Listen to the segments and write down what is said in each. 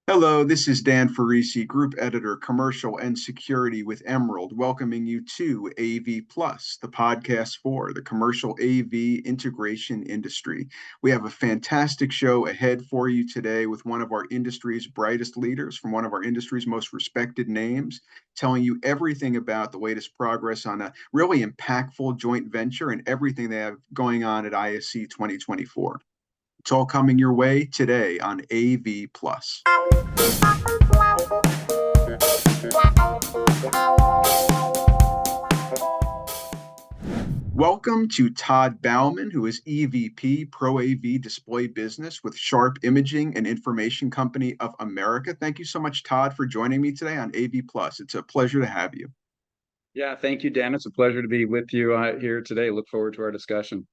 Hello, this is Dan Ferrisi, Group Editor, Commercial and Security with Emerald, welcoming you to AV Plus, the podcast for the commercial AV integration industry. We have a fantastic show ahead for you today with one of our industry's brightest leaders from one of our industry's most respected names, telling you everything about the latest progress on a really impactful joint venture and everything they have going on at ISE 2024. It's all coming your way today on AV Plus. Welcome to Todd Bouman, who is EVP ProAV Display Business with Sharp Imaging and Information Company of America. Thank you so much, Todd, for joining me today on AV Plus. It's a pleasure to have you. Yeah, thank you, Dan. It's a pleasure to be with you here today. Look forward to our discussion.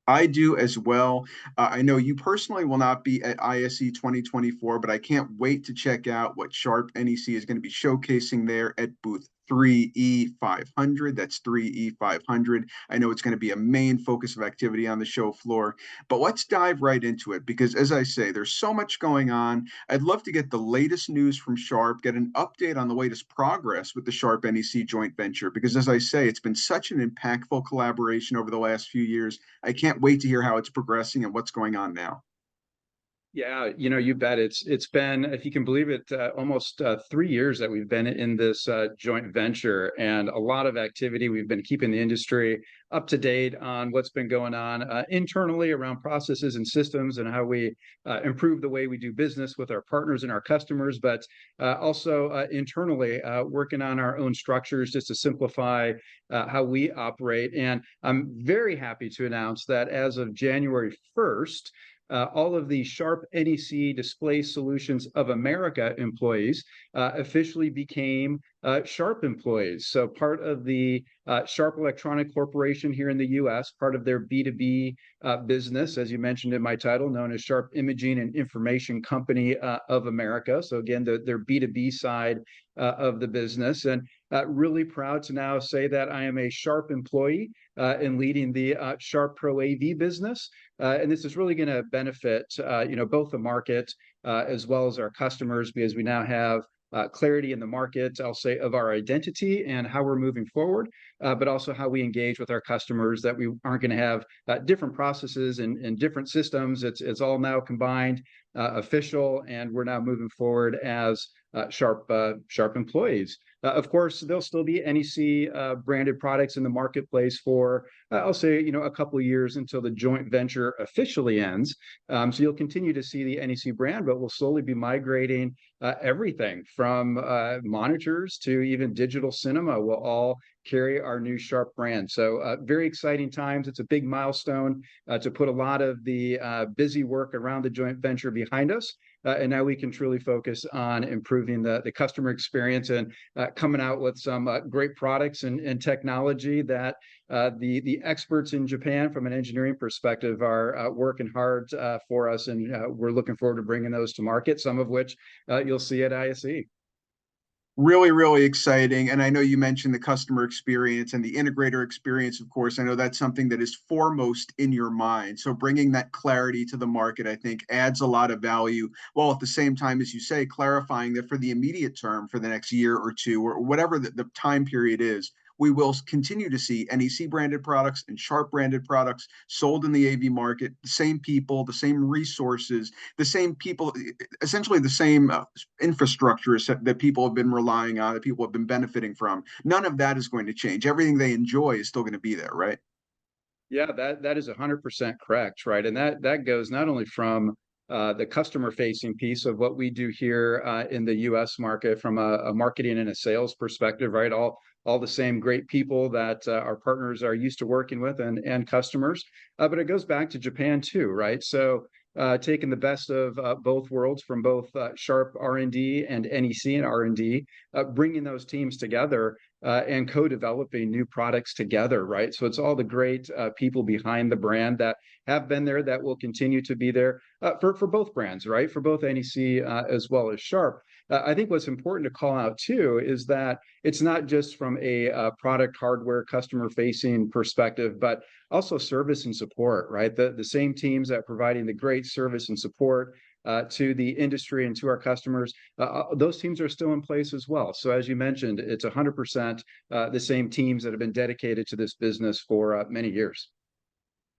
I do as well. I know you personally will not be at ISE 2024, but I can't wait to check out what Sharp NEC is going to be showcasing there at booth 3E500. That's 3E500. I know it's going to be a main focus of activity on the show floor, but let's dive right into it because, as I say, there's so much going on. I'd love to get the latest news from Sharp, get an update on the latest progress with the Sharp NEC joint venture, because, as I say, it's been such an impactful collaboration over the last few years. I can't wait to hear how it's progressing and what's going on now. Yeah, you bet. It's been, if you can believe it, almost 3 years that we've been in this joint venture, and a lot of activity. We've been keeping the industry up to date on what's been going on internally around processes and systems and how we improve the way we do business with our partners and our customers, but also internally working on our own structures just to simplify how we operate. And I'm very happy to announce that as of January 1st, all of the Sharp NEC Display Solutions of America employees officially became Sharp employees. So part of the Sharp Electronic Corporation here in the U.S., part of their B2B business, as you mentioned in my title, known as Sharp Imaging and Information Company of America. So again, their B2B side of the business. And really proud to now say that I am a Sharp employee in leading the Sharp ProAV business. And this is really going to benefit, both the market as well as our customers, because we now have clarity in the market, I'll say, of our identity and how we're moving forward, but also how we engage with our customers, that we aren't going to have different processes and different systems. It's all now combined, official, and we're now moving forward as Sharp employees. Of course, there'll still be NEC branded products in the marketplace for, I'll say, a couple of years until the joint venture officially ends. So you'll continue to see the NEC brand, but we'll slowly be migrating everything from monitors to even digital cinema will all carry our new Sharp brand. So very exciting times. It's a big milestone to put a lot of the busy work around the joint venture behind us. And now we can truly focus on improving the customer experience and coming out with some great products and technology that the experts in Japan from an engineering perspective are working hard for us. And we're looking forward to bringing those to market, some of which you'll see at ISE. Really, really exciting. And I know you mentioned the customer experience and the integrator experience, of course. I know that's something that is foremost in your mind. So bringing that clarity to the market, I think, adds a lot of value, while at the same time, as you say, clarifying that for the immediate term, for the next year or two, or whatever the time period is, we will continue to see NEC branded products and Sharp branded products sold in the AV market, the same people, the same resources, the same people, essentially the same infrastructure that people have been relying on, that people have been benefiting from. None of that is going to change. Everything they enjoy is still going to be there, right? Yeah, that is 100% correct, right? And that goes not only from the customer-facing piece of what we do here in the U.S. market from a marketing and a sales perspective, right? All the same great people that our partners are used to working with and customers. But it goes back to Japan too, right? So taking the best of both worlds from both Sharp R&D and NEC and R&D, bringing those teams together and co-developing new products together, right? So it's all the great people behind the brand that have been there, that will continue to be there for both brands, right? For both NEC as well as Sharp. I think what's important to call out too is that it's not just from a product, hardware, customer-facing perspective, but also service and support, right? The same teams that are providing the great service and support to the industry and to our customers, those teams are still in place as well. So as you mentioned, it's 100% the same teams that have been dedicated to this business for many years.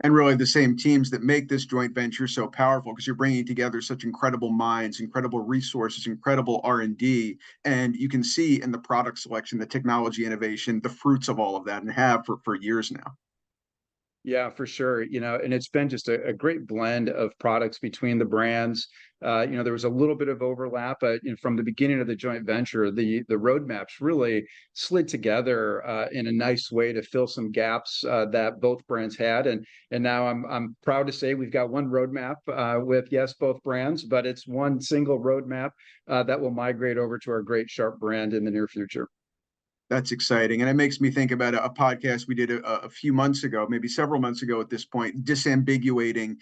And really the same teams that make this joint venture so powerful, because you're bringing together such incredible minds, incredible resources, incredible R&D, and you can see in the product selection, the technology innovation, the fruits of all of that, and have for years now. Yeah, for sure. And it's been just a great blend of products between the brands. There was a little bit of overlap, but from the beginning of the joint venture, the roadmaps really slid together in a nice way to fill some gaps that both brands had. And now I'm proud to say we've got one roadmap with, yes, both brands, but it's one single roadmap that will migrate over to our great Sharp brand in the near future. That's exciting. And it makes me think about a podcast we did a few months ago, maybe several months ago at this point, disambiguating,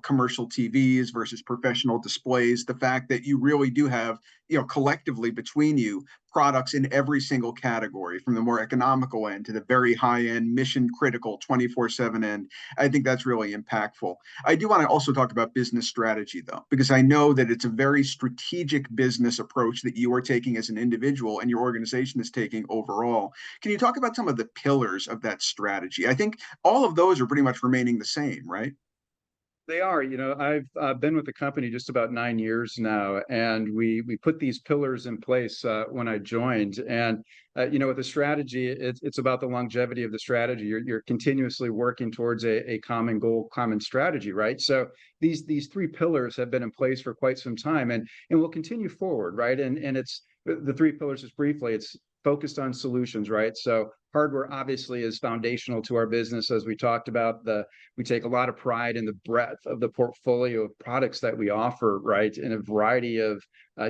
commercial TVs versus professional displays. The fact that you really do have, collectively between you, products in every single category, from the more economical end to the very high end, mission critical 24/7 end. I think that's really impactful. I do want to also talk about business strategy, though, because I know that it's a very strategic business approach that you are taking as an individual and your organization is taking overall. Can you talk about some of the pillars of that strategy? I think all of those are pretty much remaining the same, right? They are. I've been with the company just about 9 years now, and we put these pillars in place when I joined. And with the strategy, it's about the longevity of the strategy. You're continuously working towards a common goal, common strategy, right? So these three pillars have been in place for quite some time, and will continue forward, right? And it's the three pillars. Just briefly, it's focused on solutions, right? So hardware obviously is foundational to our business, as we talked about. We take a lot of pride in the breadth of the portfolio of products that we offer, right, in a variety of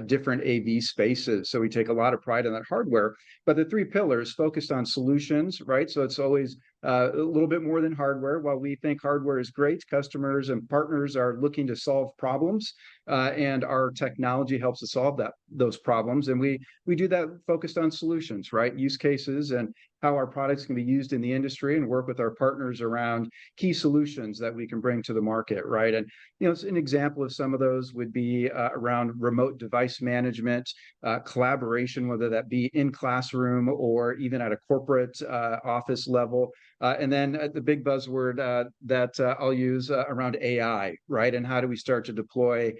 different AV spaces. So we take a lot of pride in that hardware. But the three pillars focused on solutions, right? So it's always a little bit more than hardware. While we think hardware is great, customers and partners are looking to solve problems, and our technology helps to solve those problems. And we do that focused on solutions, right? Use cases and how our products can be used in the industry, and work with our partners around key solutions that we can bring to the market, right? And an example of some of those would be around remote device management, collaboration, whether that be in classroom or even at a corporate office level. And then the big buzzword that I'll use around AI, right? And how do we start to deploy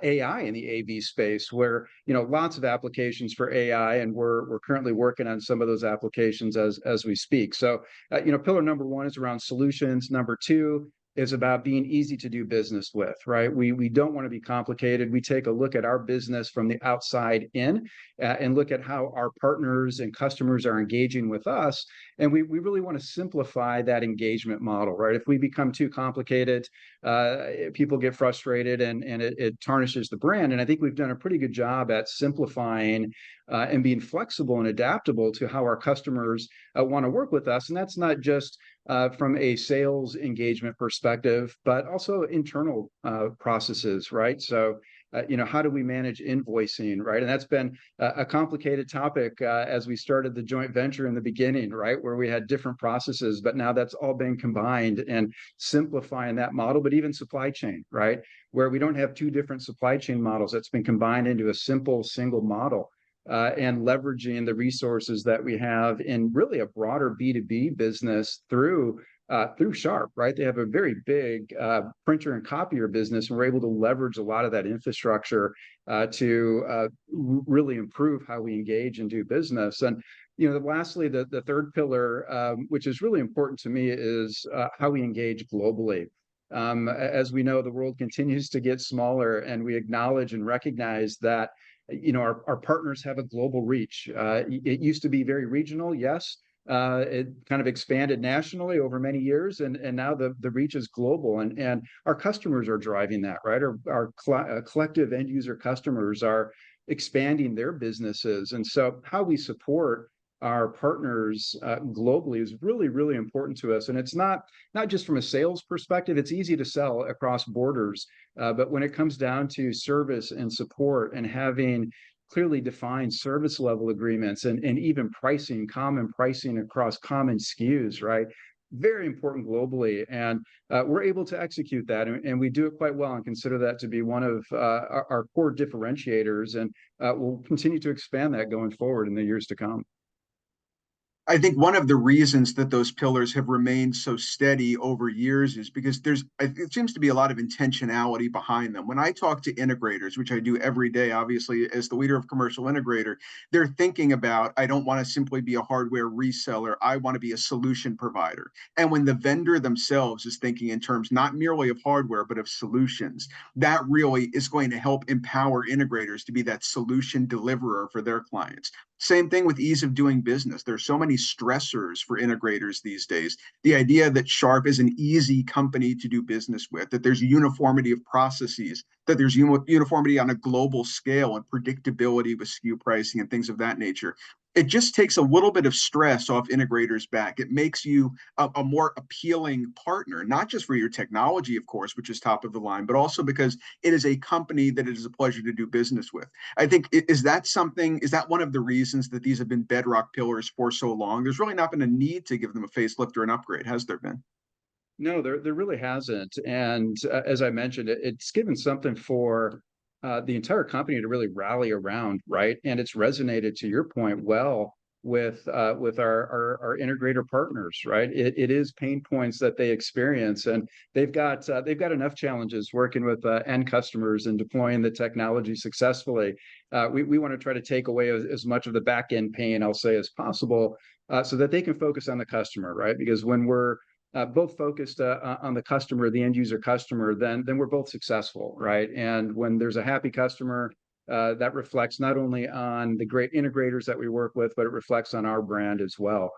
AI in the AV space, where lots of applications for AI, and we're currently working on some of those applications as we speak. So pillar number one is around solutions. Number two is about being easy to do business with, right? We don't want to be complicated. We take a look at our business from the outside in, and look at how our partners and customers are engaging with us. And we really want to simplify that engagement model, right? If we become too complicated, people get frustrated, and it tarnishes the brand. And I think we've done a pretty good job at simplifying and being flexible and adaptable to how our customers want to work with us. And that's not just from a sales engagement perspective, but also internal processes, right? So, how do we manage invoicing, right? And that's been a complicated topic as we started the joint venture in the beginning, right? Where we had different processes, but now that's all been combined, and simplifying that model. But even supply chain, right? Where we don't have two different supply chain models, that's been combined into a simple single model. And leveraging the resources that we have in really a broader B2B business through Sharp, right? They have a very big printer and copier business, and we're able to leverage a lot of that infrastructure to really improve how we engage and do business. And lastly, the third pillar, which is really important to me, is how we engage globally. As we know, the world continues to get smaller, and we acknowledge and recognize that our partners have a global reach. It used to be very regional, yes. It kind of expanded nationally over many years, and now the reach is global, and our customers are driving that, right? Our collective end user customers are expanding their businesses. And so how we support our partners globally is really, really important to us. And it's not just from a sales perspective. It's easy to sell across borders, but when it comes down to service and support, and having clearly defined service level agreements, and even pricing, common pricing across common SKUs, right? very important globally, and we're able to execute that, and we do it quite well, and consider that to be one of our core differentiators, and we'll continue to expand that going forward in the years to come. I think one of the reasons that those pillars have remained so steady over years is because it seems to be a lot of intentionality behind them. When I talk to integrators, which I do every day, obviously, as the leader of Commercial Integrator, they're thinking about, I don't want to simply be a hardware reseller, I want to be a solution provider. And when the vendor themselves is thinking in terms not merely of hardware, but of solutions, that really is going to help empower integrators to be that solution deliverer for their clients. Same thing with ease of doing business. There's so many stressors for integrators these days. The idea that Sharp is an easy company to do business with, that there's uniformity of processes, that there's uniformity on a global scale and predictability with SKU pricing and things of that nature. It just takes a little bit of stress off integrators' back. It makes you a more appealing partner, not just for your technology, of course, which is top of the line, but also because it is a company that it is a pleasure to do business with. I think, is that one of the reasons that these have been bedrock pillars for so long? There's really not been a need to give them a facelift or an upgrade, has there been? No, there really hasn't. And as I mentioned, it's given something for the entire company to really rally around, right? And it's resonated, to your point, well with our integrator partners, right? It is pain points that they experience, and they've got enough challenges working with end customers and deploying the technology successfully. We want to try to take away as much of the back end pain, I'll say, as possible, so that they can focus on the customer, right? Because when we're both focused on the customer, the end user customer, then we're both successful, right? And when there's a happy customer, that reflects not only on the great integrators that we work with, but it reflects on our brand as well,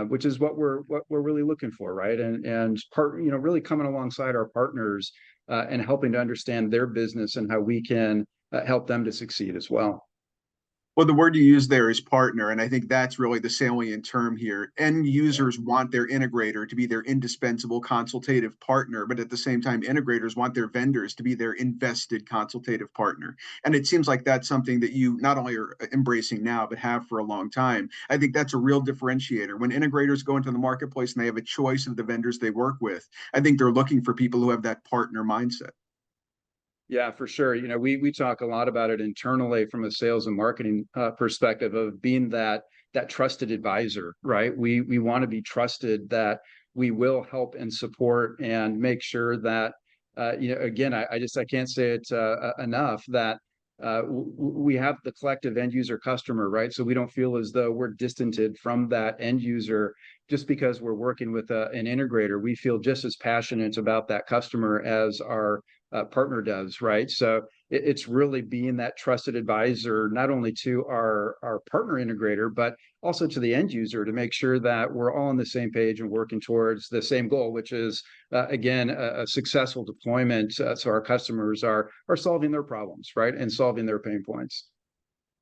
which is what we're really looking for, right? And really coming alongside our partners and helping to understand their business and how we can help them to succeed as well. Well, the word you use there is partner, and I think that's really the salient term here. End users want their integrator to be their indispensable consultative partner, but at the same time, integrators want their vendors to be their invested consultative partner. And it seems like that's something that you not only are embracing now, but have for a long time. I think that's a real differentiator. When integrators go into the marketplace and they have a choice of the vendors they work with, I think they're looking for people who have that partner mindset. Yeah, for sure. We talk a lot about it internally from a sales and marketing perspective of being that trusted advisor, right? We want to be trusted that we will help and support and make sure that again, I can't say it enough that we have the collective end user customer, right? So we don't feel as though we're distanted from that end user just because we're working with an integrator. We feel just as passionate about that customer as our partner does, right? So it's really being that trusted advisor, not only to our partner integrator, but also to the end user, to make sure that we're all on the same page and working towards the same goal, which is again a successful deployment, so our customers are solving their problems, right, and solving their pain points.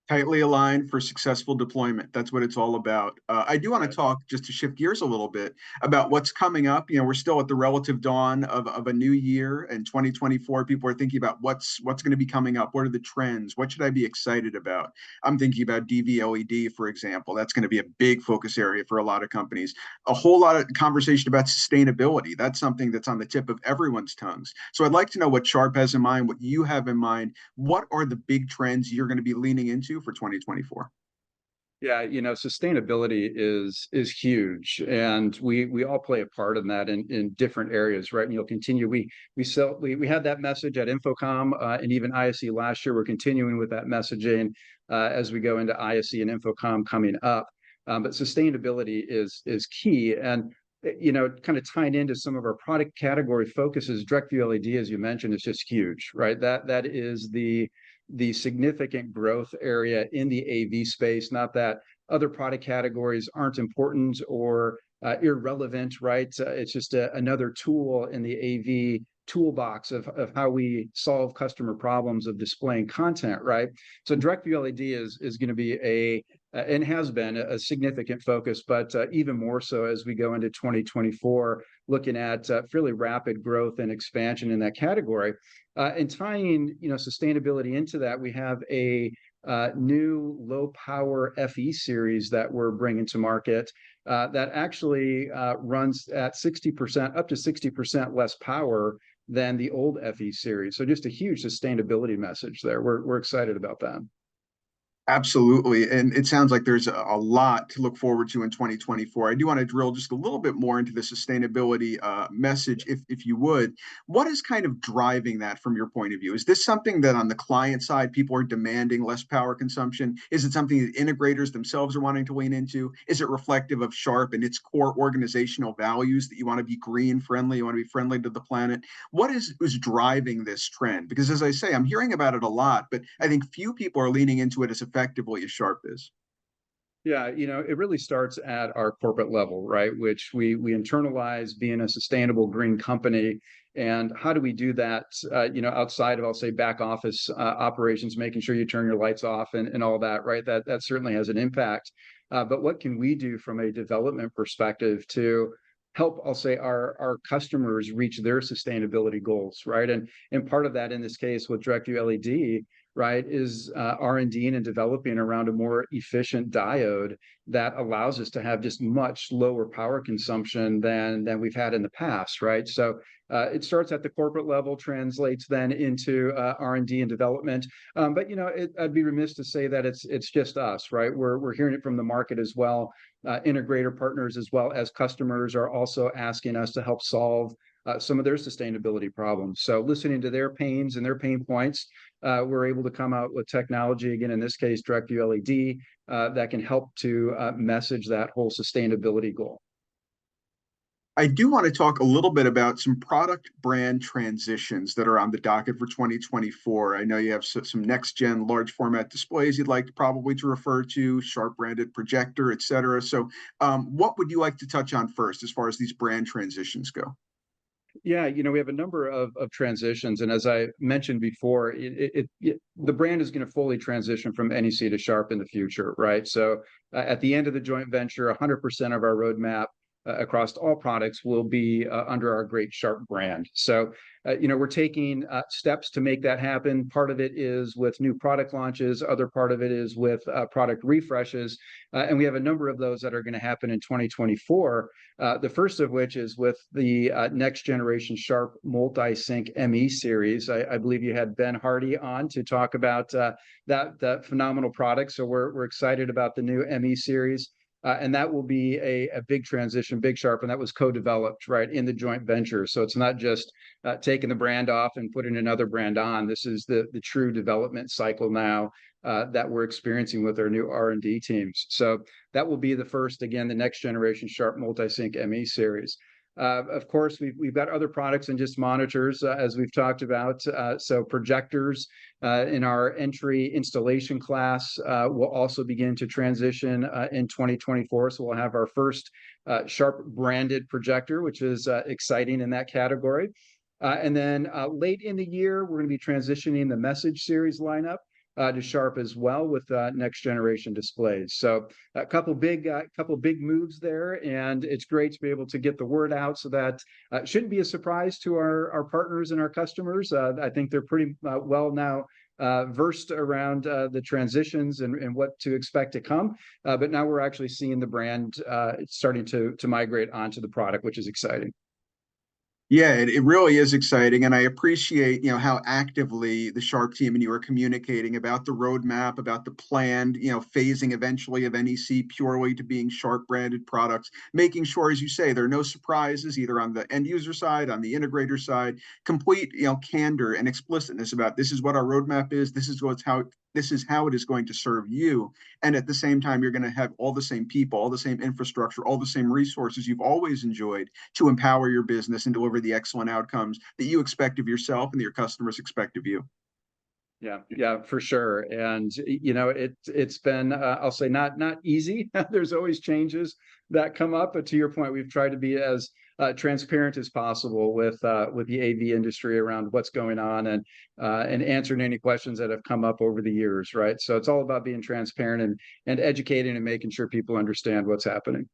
Tightly aligned for successful deployment. That's what it's all about. I do want to talk, just to shift gears a little bit, about what's coming up. We're still at the relative dawn of a new year, and 2024. People are thinking about what's going to be coming up. What are the trends? What should I be excited about? I'm thinking about DV LED, for example. That's going to be a big focus area for a lot of companies. A whole lot of conversation about sustainability. That's something that's on the tip of everyone's tongues. So I'd like to know what Sharp has in mind, what you have in mind. What are the big trends you're going to be leaning into for 2024? Yeah, sustainability is huge, and we all play a part in that in different areas, right? And you'll continue. We had that message at Infocom and even ISE last year. We're continuing with that messaging as we go into ISE and Infocom coming up. But sustainability is key, and kind of tying into some of our product category focuses. Direct view LED, as you mentioned, is just huge, right? That is the significant growth area in the AV space. Not that other product categories aren't important or irrelevant, right? It's just another tool in the AV toolbox of how we solve customer problems of displaying content, right? So direct view LED is going to be and has been a significant focus, but even more so as we go into 2024 looking at fairly rapid growth and expansion in that category. And tying, sustainability into that, we have a new low power FE series that we're bringing to market that actually runs at 60%, up to 60% less power than the old FE series. So just a huge sustainability message there. We're excited about that. Absolutely. And it sounds like there's a lot to look forward to in 2024. I do want to drill just a little bit more into the sustainability message, if you would. What is kind of driving that from your point of view? Is this something that on the client side, people are demanding less power consumption? Is it something that integrators themselves are wanting to lean into? Is it reflective of Sharp and its core organizational values that you want to be green friendly, you want to be friendly to the planet? What is driving this trend? Because as I say, I'm hearing about it a lot, but I think few people are leaning into it as effectively as Sharp is. Yeah, it really starts at our corporate level, right? Which we internalize being a sustainable green company. And how do we do that, outside of, I'll say, back office operations, making sure you turn your lights off and all that, right? That certainly has an impact. But what can we do from a development perspective to help, I'll say, our customers reach their sustainability goals, right? And part of that in this case with DirectView LED, right, is R&D and developing around a more efficient diode that allows us to have just much lower power consumption than we've had in the past, right? So it starts at the corporate level, translates then into R&D and development. But I'd be remiss to say that it's just us, right? We're hearing it from the market as well. Integrator partners as well as customers are also asking us to help solve some of their sustainability problems. So listening to their pains and their pain points, we're able to come out with technology, again, in this case, DirectView LED, that can help to message that whole sustainability goal. I do want to talk a little bit about some product brand transitions that are on the docket for 2024. I know you have some next gen large format displays you'd like probably to refer to, Sharp branded projector, et cetera. So what would you like to touch on first as far as these brand transitions go? Yeah, we have a number of transitions, and as I mentioned before, the brand is going to fully transition from NEC to Sharp in the future, right? So at the end of the joint venture, 100% of our roadmap across all products will be under our great Sharp brand. So, we're taking steps to make that happen. Part of it is with new product launches. Other part of it is with product refreshes. And we have a number of those that are going to happen in 2024. The first of which is with the next generation Sharp multi-sync ME series. I believe you had Ben Hardy on to talk about that phenomenal product. So we're excited about the new ME series. And that will be a big transition, big Sharp, and that was co-developed, right, in the joint venture. So it's not just taking the brand off and putting another brand on. This is the true development cycle now that we're experiencing with our new R&D teams. So that will be the first, again, the next generation Sharp multi-sync ME series. Of course, we've got other products and just monitors, as we've talked about. So projectors in our entry installation class will also begin to transition in 2024. So we'll have our first Sharp branded projector, which is exciting in that category. And then late in the year, we're going to be transitioning the Message series lineup to Sharp as well with next generation displays. So a couple big moves there, and it's great to be able to get the word out so that it shouldn't be a surprise to our partners and our customers. I think they're pretty well now versed around the transitions and what to expect to come. But now we're actually seeing the brand starting to migrate onto the product, which is exciting. Yeah, it really is exciting, and I appreciate how actively the Sharp team and you are communicating about the roadmap, about the planned phasing eventually of NEC purely to being Sharp branded products, making sure, as you say, there are no surprises either on the end user side, on the integrator side, complete candor and explicitness about this is what our roadmap is, this is how it is going to serve you. And at the same time, you're going to have all the same people, all the same infrastructure, all the same resources you've always enjoyed to empower your business and deliver the excellent outcomes that you expect of yourself and that your customers expect of you. Yeah, for sure. And it's been I'll say not easy. There's always changes that come up, but to your point, we've tried to be as transparent as possible with the AV industry around what's going on and answering any questions that have come up over the years, right? So it's all about being transparent and educating and making sure people understand what's happening.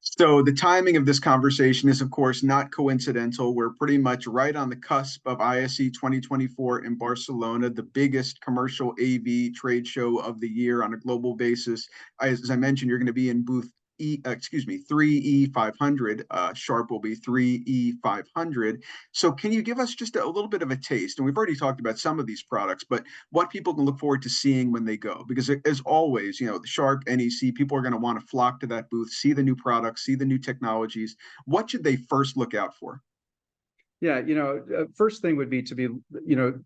So the timing of this conversation is, of course, not coincidental. We're pretty much right on the cusp of ISE 2024 in Barcelona, the biggest commercial AV trade show of the year on a global basis. As I mentioned, you're going to be in booth 3E500. Sharp will be 3E500. So can you give us just a little bit of a taste? And we've already talked about some of these products, but what people can look forward to seeing when they go? Because as always, the Sharp NEC, people are going to want to flock to that booth, see the new products, see the new technologies. What should they first look out for? Yeah, first thing would be to be,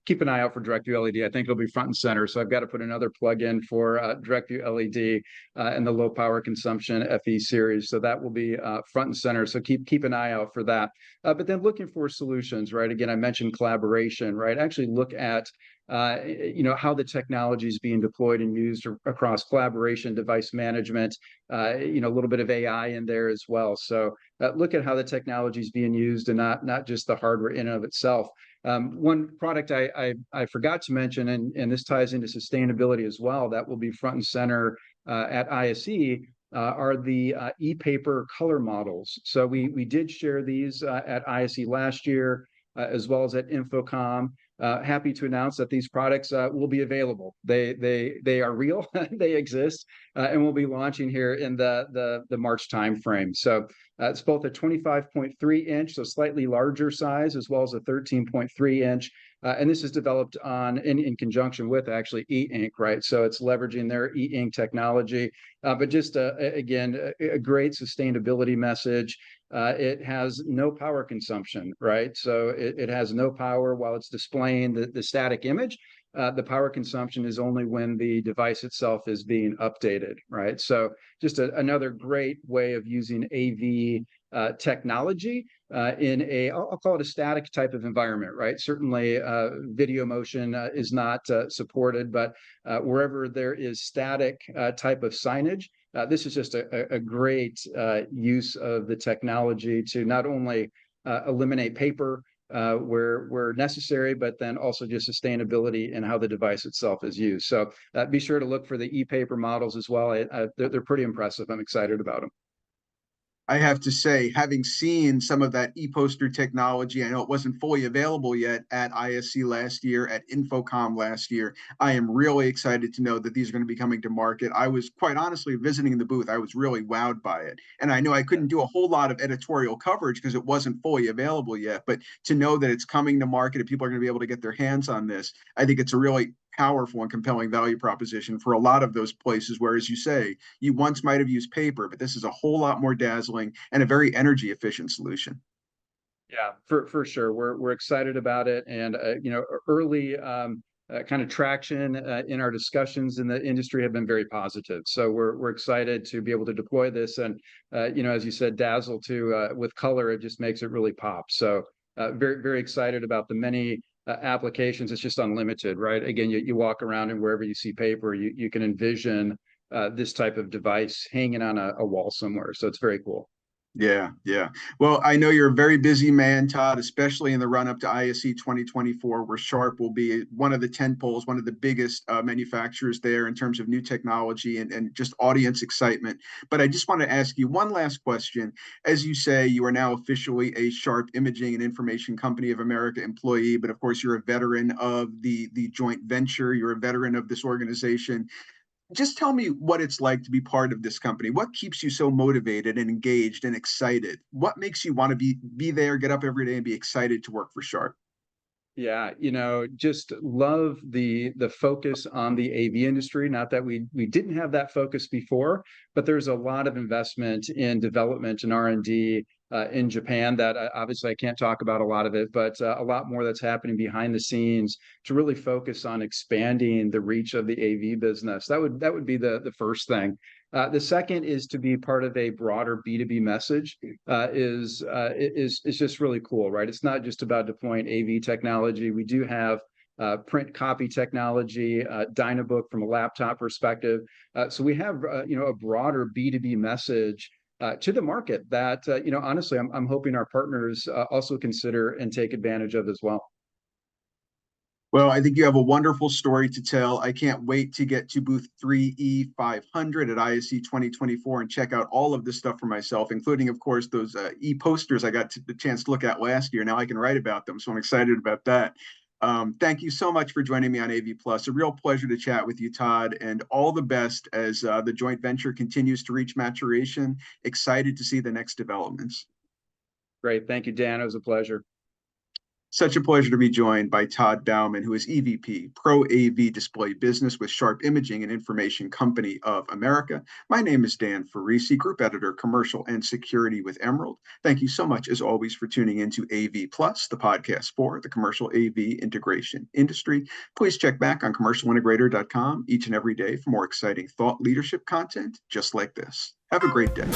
keep an eye out for DirectView LED. I think it'll be front and center. So I've got to put another plug in for DirectView LED and the low power consumption FE series. So that will be front and center. So keep an eye out for that. But then looking for solutions, right? Again, I mentioned collaboration, right? Actually look at how the technology is being deployed and used across collaboration, device management, a little bit of AI in there as well. So look at how the technology is being used and not just the hardware in and of itself. One product I forgot to mention, and this ties into sustainability as well, that will be front and center at ISE. Are the e-paper color models. So we did share these at ISE last year, as well as at Infocom. Happy to announce that these products will be available. They are real, they exist, and we'll be launching here in the March timeframe. So it's both a 25.3 inch, so slightly larger size, as well as a 13.3 inch. And this is developed in conjunction with actually e-ink, right? So it's leveraging their e-ink technology, but just again, a great sustainability message. It has no power consumption, right? So it has no power while it's displaying the static image. The power consumption is only when the device itself is being updated, right? So just another great way of using AV technology in I'll call it a static type of environment, right? Certainly video motion is not supported, but wherever there is static type of signage, this is just a great use of the technology to not only eliminate paper where necessary, but then also just sustainability and how the device itself is used. So be sure to look for the e-paper models as well. They're pretty impressive. I'm excited about them. I have to say, having seen some of that e-poster technology, I know it wasn't fully available yet at ISE last year, at Infocom last year. I am really excited to know that these are going to be coming to market. I was quite honestly visiting the booth. I was really wowed by it. And I know I couldn't do a whole lot of editorial coverage because it wasn't fully available yet. But to know that it's coming to market and people are going to be able to get their hands on this, I think it's a really powerful and compelling value proposition for a lot of those places where, as you say, you once might have used paper, but this is a whole lot more dazzling and a very energy efficient solution. Yeah, for sure. We're excited about it, and early kind of traction in our discussions in the industry have been very positive. So we're excited to be able to deploy this, and as you said, dazzle too with color. It just makes it really pop. So very excited about the many applications. It's just unlimited, right? Again, you walk around and wherever you see paper, you can envision this type of device hanging on a wall somewhere. So it's very cool. Yeah, yeah. Well, I know you're a very busy man, Todd, especially in the run up to ISE 2024, where Sharp will be one of the 10 poles, one of the biggest manufacturers there in terms of new technology and just audience excitement. But I just want to ask you one last question. As you say, you are now officially a Sharp Imaging and Information Company of America employee, but of course, you're a veteran of the joint venture. You're a veteran of this organization. Just tell me what it's like to be part of this company. What keeps you so motivated and engaged and excited? What makes you want to be there, get up every day and be excited to work for Sharp? Yeah, just love the focus on the AV industry. Not that we didn't have that focus before, but there's a lot of investment in development and R&D in Japan that obviously I can't talk about a lot of it, but a lot more that's happening behind the scenes to really focus on expanding the reach of the AV business. That would be the first thing. The second is to be part of a broader B2B message is just really cool, right? It's not just about deploying AV technology. We do have print copy technology, Dynabook from a laptop perspective. So we have a broader B2B message to the market that honestly I'm hoping our partners also consider and take advantage of as well. Well, I think you have a wonderful story to tell. I can't wait to get to booth 3E500 at ISE 2024 and check out all of this stuff for myself, including, of course, those e-posters I got the chance to look at last year. Now I can write about them, so I'm excited about that. Thank you so much for joining me on AV Plus. A real pleasure to chat with you, Todd, and all the best as the joint venture continues to reach maturation. Excited to see the next developments. Great. Thank you, Dan. It was a pleasure. Such a pleasure to be joined by Todd Bouman, who is EVP, Pro AV Display Business with Sharp Imaging and Information Company of America. My name is Dan Ferrisi, Group Editor, Commercial and Security with Emerald. Thank you so much, as always, for tuning into AV Plus, the podcast for the commercial AV integration industry. Please check back on commercialintegrator.com each and every day for more exciting thought leadership content just like this. Have a great day.